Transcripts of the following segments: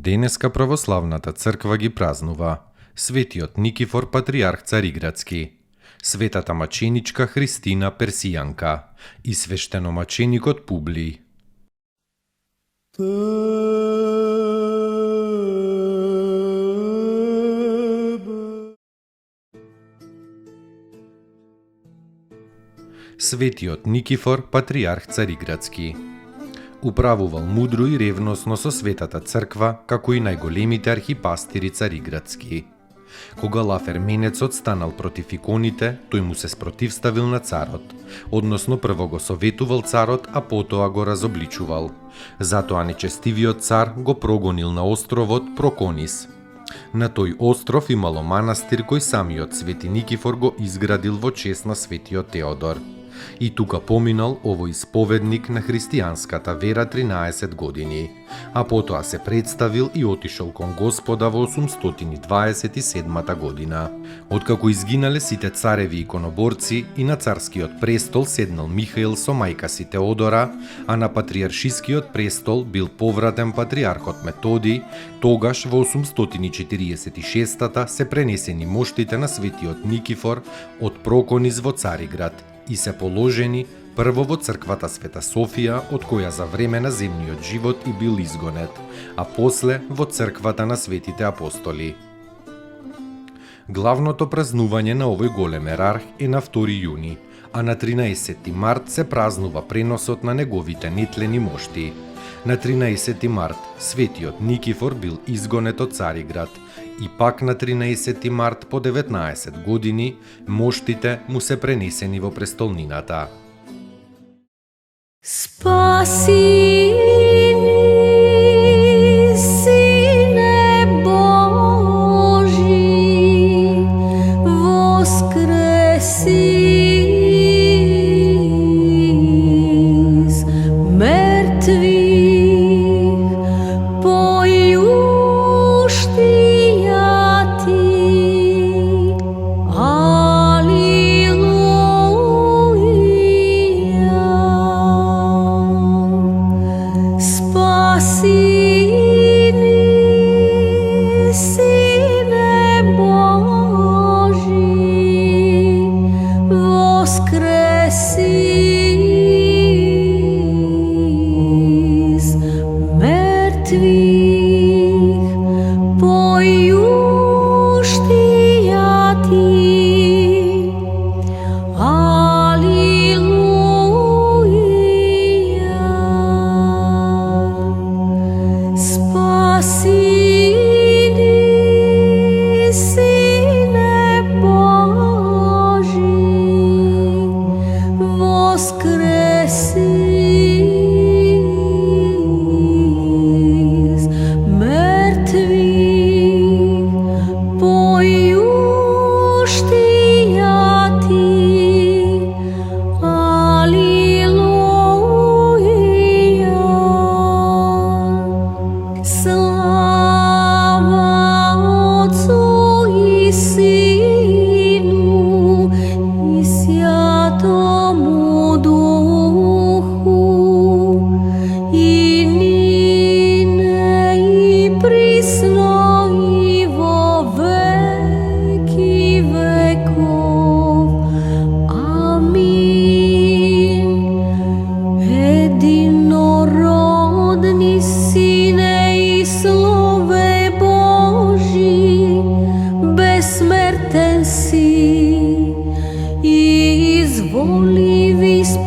Денеска православната црква ги празнува светиот Никифор патриарх Цариградски, светата маченичка Христина Персијанка и свештеномаченикот Публий. Светиот Никифор патриарх Цариградски управувал мудро и ревносно со светата црква, како и најголемите архипастири цариградски. Кога Лаферменецот станал против иконите, тој му се спротивставил на царот, односно прво го советувал царот, а потоа го разобличувал. Затоа нечестивиот цар го прогонил на островот Проконис. На тој остров имало манастир кој самиот свети Никифор го изградил во чест на светиот Теодор. И тука поминал овој исповедник на христијанската вера 13 години, а потоа се представил и отишол кон Господа во 827 година. Откако изгинале сите цареви иконоборци и на царскиот престол седнал Михаил со мајка си Теодора, а на патриаршискиот престол бил повратен патриархот Методий, тогаш во 846 се пренесени моштите на светиот Никифор од Проконис во Цариград и се положени прво во црквата Света Софија, од која за време на земниот живот и бил изгонет, а после во црквата на светите апостоли. Главното празнување на овој голем ерарх е на 2 јуни, а на 13 март се празнува преносот на неговите нетлени мошти. На 13 март светиот Никифор бил изгонет од Цариград и пак на 13 март по 19 години моштите му се пренесени во престолнината. Спаси ни, Сине Божи, воскреси из мертвих.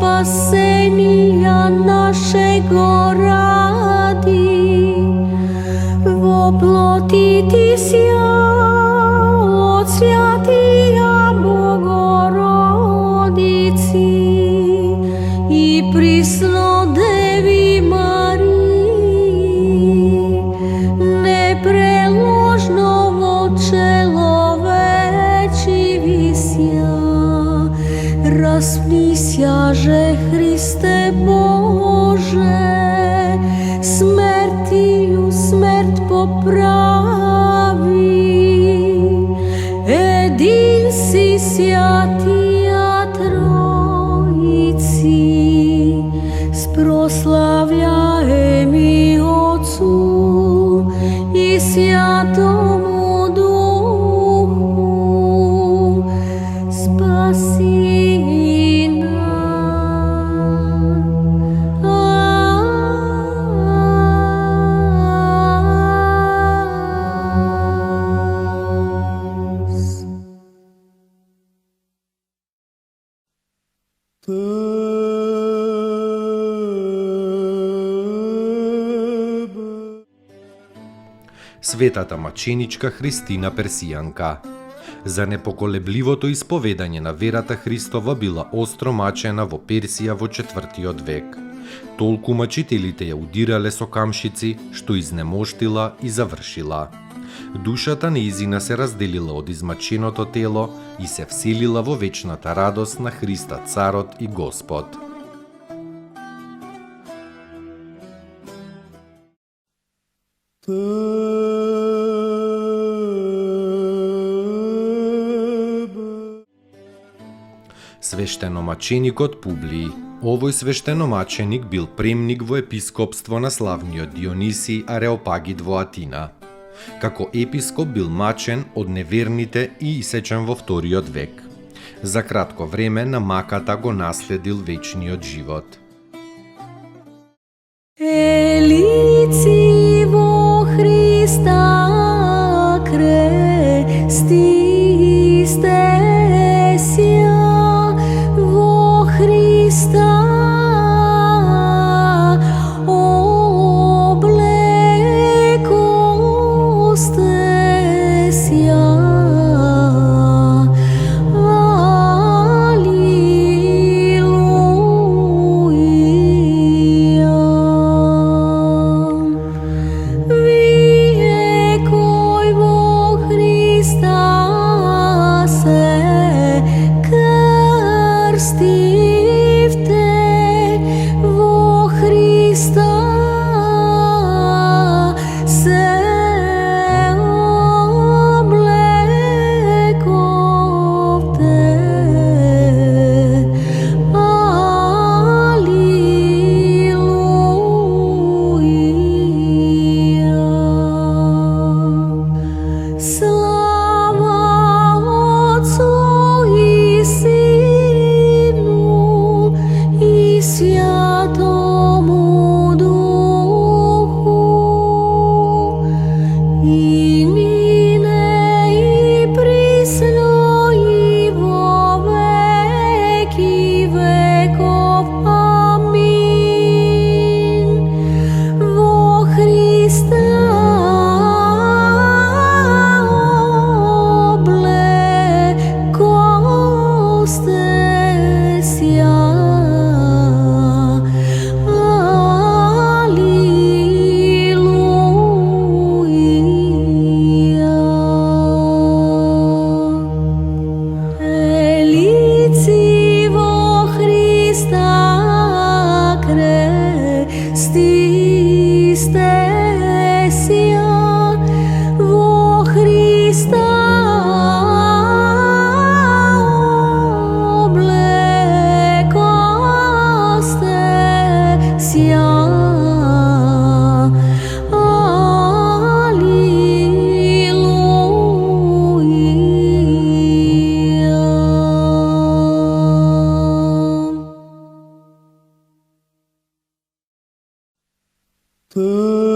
Спасения нашего ради, воплотитеся от святия Богородицы и прислужите Княже Христе Боже, смертію смерть поправи, един си святия Троиці, спрославляеми Отцу і Святому Духу, спаси нас. Светата маченичка Христина Персијанка. За непоколебливото исповедање на верата Христова била остро мачена во Персија во 4 век. Толку мачителите ја удирале со камшици, што изнемоштила и завршила. Душата неизина се разделила од измаченото тело и се вселила во вечната радост на Христа Царот и Господ. Свештеномаченикот Публиј. Овој свештеномаченик бил премник во епископство на славниот Дионисий Ареопагит во Атина. Како епископ бил мачен од неверните и исечен во 2 век. За кратко време на маката го наследил вечниот живот. Елици во Христа крестисте ся, во Христа облекосте ся. Te